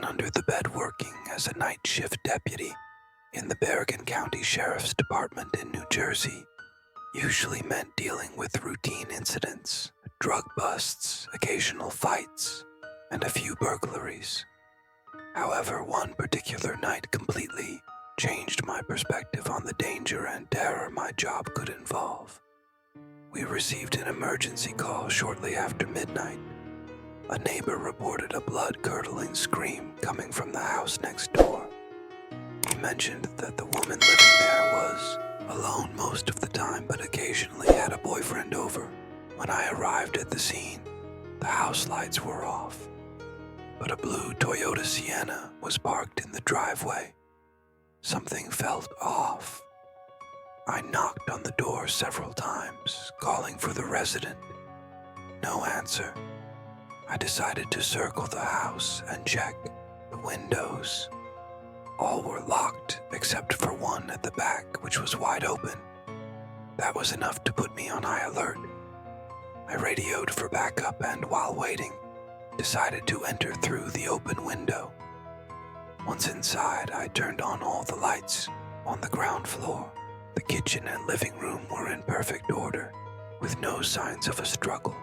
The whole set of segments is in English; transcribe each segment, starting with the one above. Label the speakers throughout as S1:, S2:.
S1: under the bed working as a night shift deputy in the Bergen County Sheriff's Department in New Jersey usually meant dealing with routine incidents, drug busts, occasional fights, and a few burglaries. However, one particular night completely changed my perspective on the danger and terror my job could involve. We received an emergency call shortly after midnight. A neighbor reported a blood-curdling scream coming from the house next door. He mentioned that the woman living there was alone most of the time, but occasionally had a boyfriend over. When I arrived at the scene, the house lights were off, but a blue Toyota Sienna was parked in the driveway. Something felt off. I knocked on the door several times, calling for the resident. No answer. I decided to circle the house and check the windows. All were locked except for one at the back, which was wide open. That was enough to put me on high alert. I radioed for backup and, while waiting, decided to enter through the open window. Once inside, I turned on all the lights on the ground floor. The kitchen and living room were in perfect order, with no signs of a struggle.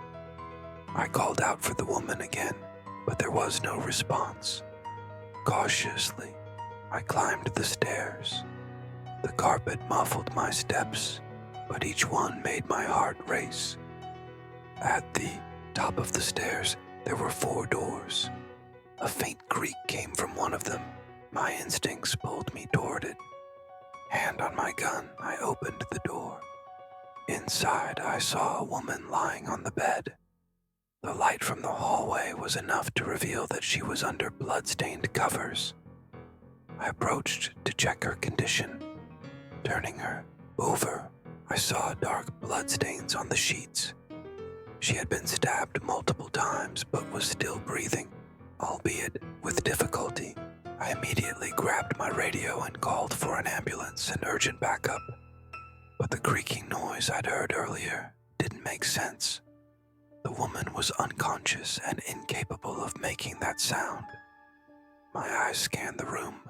S1: I called out for the woman again, but there was no response. Cautiously, I climbed the stairs. The carpet muffled my steps, but each one made my heart race. At the top of the stairs, there were 4 doors. A faint creak came from one of them. My instincts pulled me toward it. Hand on my gun, I opened the door. Inside, I saw a woman lying on the bed. The light from the hallway was enough to reveal that she was under blood-stained covers. I approached to check her condition. Turning her over, I saw dark bloodstains on the sheets. She had been stabbed multiple times but was still breathing, albeit with difficulty. I immediately grabbed my radio and called for an ambulance and urgent backup. But the creaking noise I'd heard earlier didn't make sense. The woman was unconscious and incapable of making that sound. My eyes scanned the room.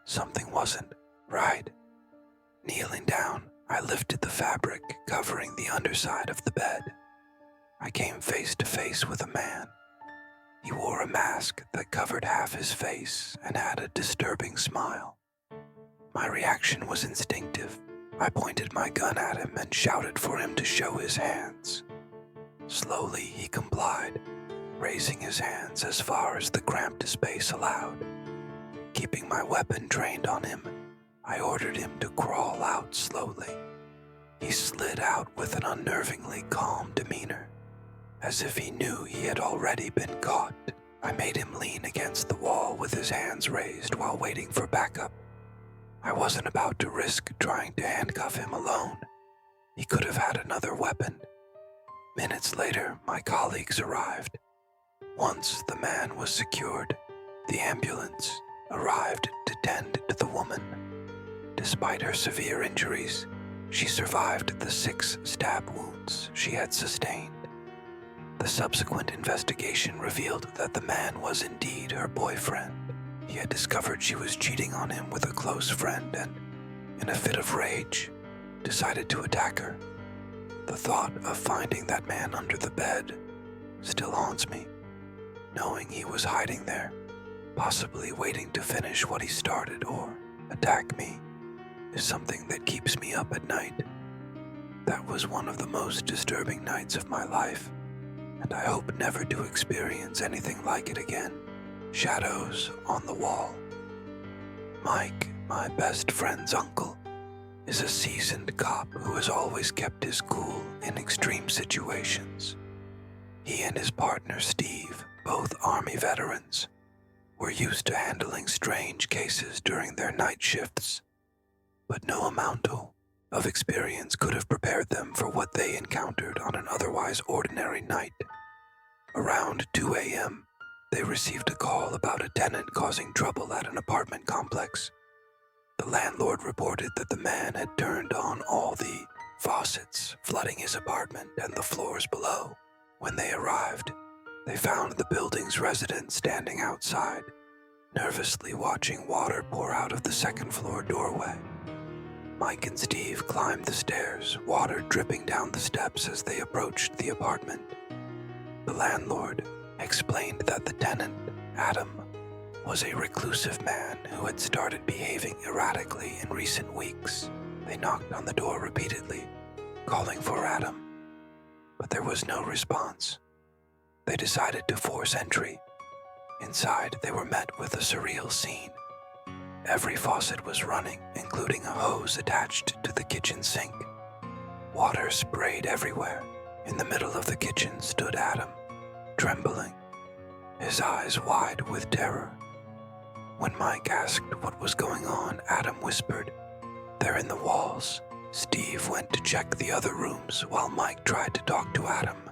S1: Something wasn't right. Kneeling down, I lifted the fabric covering the underside of the bed. I came face to face with a man. He wore a mask that covered half his face and had a disturbing smile. My reaction was instinctive. I pointed my gun at him and shouted for him to show his hands. Slowly, he complied, raising his hands as far as the cramped space allowed. Keeping my weapon trained on him, I ordered him to crawl out slowly. He slid out with an unnervingly calm demeanor, as if he knew he had already been caught. I made him lean against the wall with his hands raised while waiting for backup. I wasn't about to risk trying to handcuff him alone. He could have had another weapon. Minutes later, my colleagues arrived. Once the man was secured, the ambulance arrived to tend to the woman. Despite her severe injuries, she survived the 6 stab wounds she had sustained. The subsequent investigation revealed that the man was indeed her boyfriend. He had discovered she was cheating on him with a close friend and, in a fit of rage, decided to attack her. The thought of finding that man under the bed still haunts me. Knowing he was hiding there, possibly waiting to finish what he started or attack me, is something that keeps me up at night. That was one of the most disturbing nights of my life, and I hope never to experience anything like it again. Shadows on the wall. Mike, my best friend's uncle, is a seasoned cop who has always kept his cool in extreme situations. He and his partner Steve, both Army veterans, were used to handling strange cases during their night shifts, but no amount of experience could have prepared them for what they encountered on an otherwise ordinary night. Around 2 a.m., they received a call about a tenant causing trouble at an apartment complex. The landlord reported that the man had turned on all the faucets, flooding his apartment and the floors below. When they arrived, they found the building's resident standing outside, nervously watching water pour out of the second-floor doorway. Mike and Steve climbed the stairs, water dripping down the steps as they approached the apartment. The landlord explained that the tenant, Adam, was a reclusive man who had started behaving erratically in recent weeks. They knocked on the door repeatedly, calling for Adam, but there was no response. They decided to force entry. Inside, they were met with a surreal scene. Every faucet was running, including a hose attached to the kitchen sink. Water sprayed everywhere. In the middle of the kitchen stood Adam, trembling, his eyes wide with terror. When Mike asked what was going on, Adam whispered, "They're in the walls." Steve went to check the other rooms while Mike tried to talk to Adam.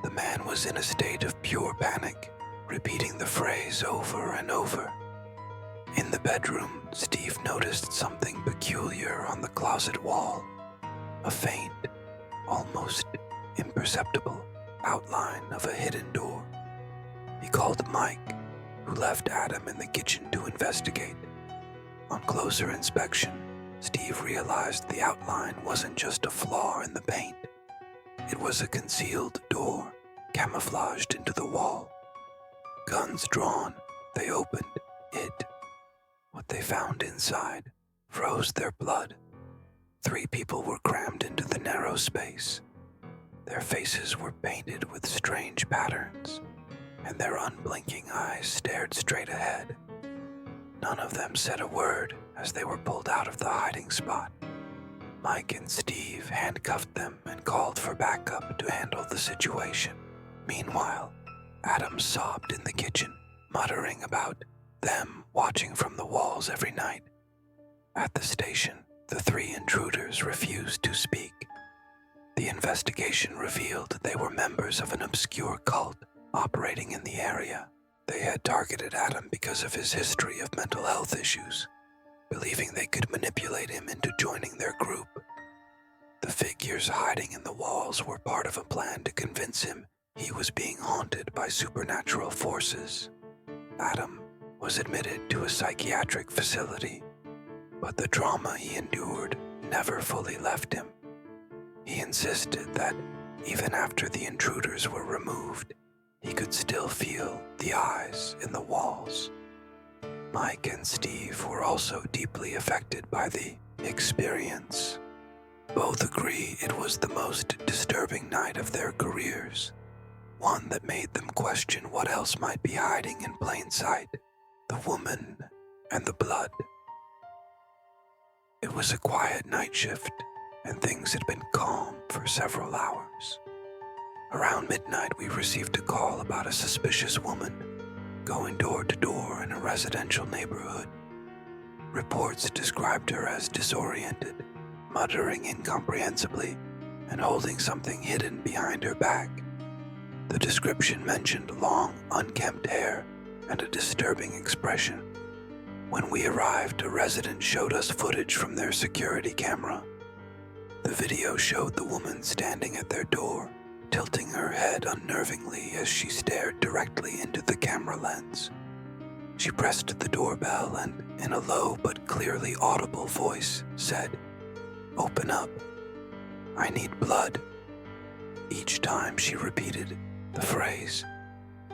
S1: The man was in a state of pure panic, repeating the phrase over and over. In the bedroom, Steve noticed something peculiar on the closet wall, a faint, almost imperceptible outline of a hidden door. He called Mike, who left Adam in the kitchen to investigate. On closer inspection, Steve realized the outline wasn't just a flaw in the paint. It was a concealed door, camouflaged into the wall. Guns drawn, they opened it. What they found inside froze their blood. 3 people were crammed into the narrow space. Their faces were painted with strange patterns, and their unblinking eyes stared straight ahead. None of them said a word as they were pulled out of the hiding spot. Mike and Steve handcuffed them and called for backup to handle the situation. Meanwhile, Adam sobbed in the kitchen, muttering about them watching from the walls every night. At the station, the 3 intruders refused to speak. The investigation revealed they were members of an obscure cult operating in the area. They had targeted Adam because of his history of mental health issues, believing they could manipulate him into joining their group. The figures hiding in the walls were part of a plan to convince him he was being haunted by supernatural forces. Adam was admitted to a psychiatric facility, but the trauma he endured never fully left him. He insisted that even after the intruders were removed, he could still feel the eyes in the walls. Mike and Steve were also deeply affected by the experience. Both agree it was the most disturbing night of their careers, one that made them question what else might be hiding in plain sight: the woman and the blood. It was a quiet night shift, and things had been calm for several hours. Around midnight, we received a call about a suspicious woman going door to door in a residential neighborhood. Reports described her as disoriented, muttering incomprehensibly, and holding something hidden behind her back. The description mentioned long, unkempt hair and a disturbing expression. When we arrived, a resident showed us footage from their security camera. The video showed the woman standing at their door, tilting her head unnervingly as she stared directly into the camera lens. She pressed the doorbell and, in a low but clearly audible voice, said, "Open up. I need blood." Each time she repeated the phrase,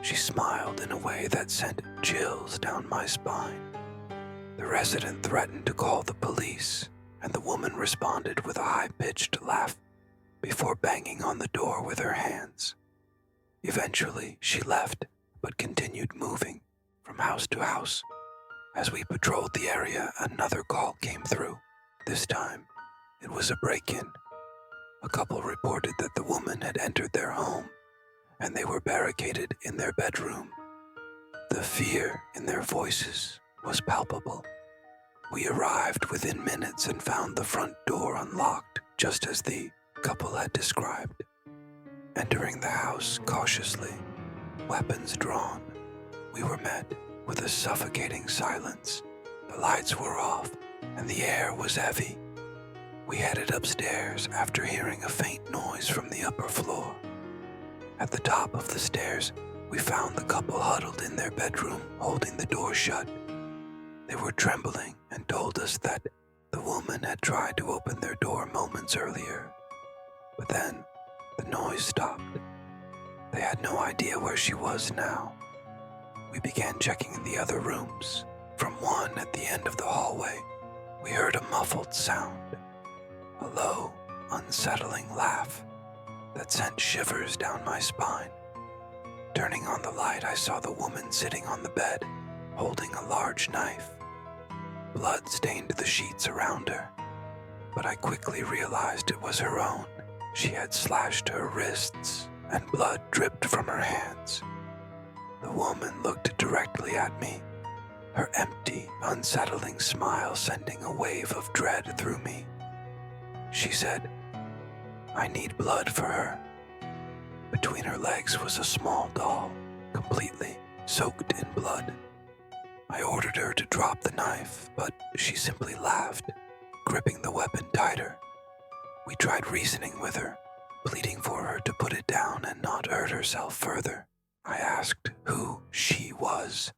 S1: she smiled in a way that sent chills down my spine. The resident threatened to call the police, and the woman responded with a high-pitched laugh before banging on the door with her hands. Eventually, she left, but continued moving from house to house. As we patrolled the area, another call came through. This time, it was a break-in. A couple reported that the woman had entered their home, and they were barricaded in their bedroom. The fear in their voices was palpable. We arrived within minutes and found the front door unlocked, just as the couple had described. Entering the house cautiously, weapons drawn, we were met with a suffocating silence. The lights were off, and the air was heavy. We headed upstairs after hearing a faint noise from the upper floor. At the top of the stairs, We found the couple huddled in their bedroom, holding the door shut. They were trembling and told us that the woman had tried to open their door moments earlier, but then the noise stopped. They had no idea where she was now. We began checking the other rooms. From one at the end of the hallway, we heard a muffled sound, a low, unsettling laugh that sent shivers down my spine. Turning on the light, I saw the woman sitting on the bed, holding a large knife. Blood stained the sheets around her, but I quickly realized it was her own. She had slashed her wrists, and blood dripped from her hands. The woman looked directly at me, her empty, unsettling smile sending a wave of dread through me. She said, "I need blood for her." Between her legs was a small doll, completely soaked in blood. I ordered her to drop the knife, but she simply laughed, gripping the weapon tighter. We tried reasoning with her, pleading for her to put it down and not hurt herself further. I asked who she was,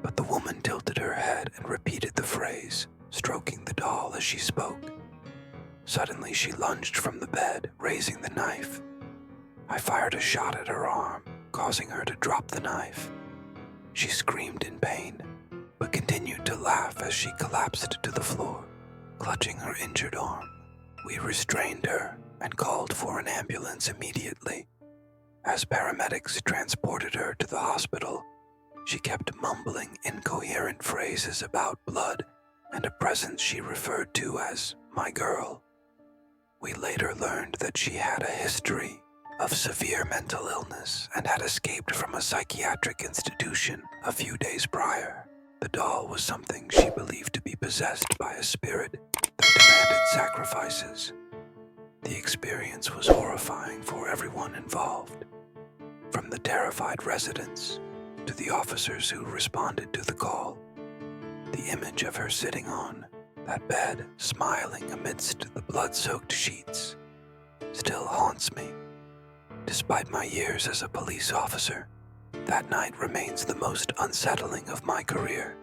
S1: but the woman tilted her head and repeated the phrase, stroking the doll as she spoke. Suddenly she lunged from the bed, raising the knife. I fired a shot at her arm, causing her to drop the knife. She screamed in pain, but continued to laugh as she collapsed to the floor, clutching her injured arm. We restrained her and called for an ambulance immediately. As paramedics transported her to the hospital, she kept mumbling incoherent phrases about blood and a presence she referred to as "my girl." We later learned that she had a history of severe mental illness and had escaped from a psychiatric institution a few days prior. The doll was something she believed to be possessed by a spirit that demanded sacrifices. The experience was horrifying for everyone involved, from the terrified residents to the officers who responded to the call. The image of her sitting on that bed, smiling amidst the blood-soaked sheets, still haunts me. Despite my years as a police officer, that night remains the most unsettling of my career.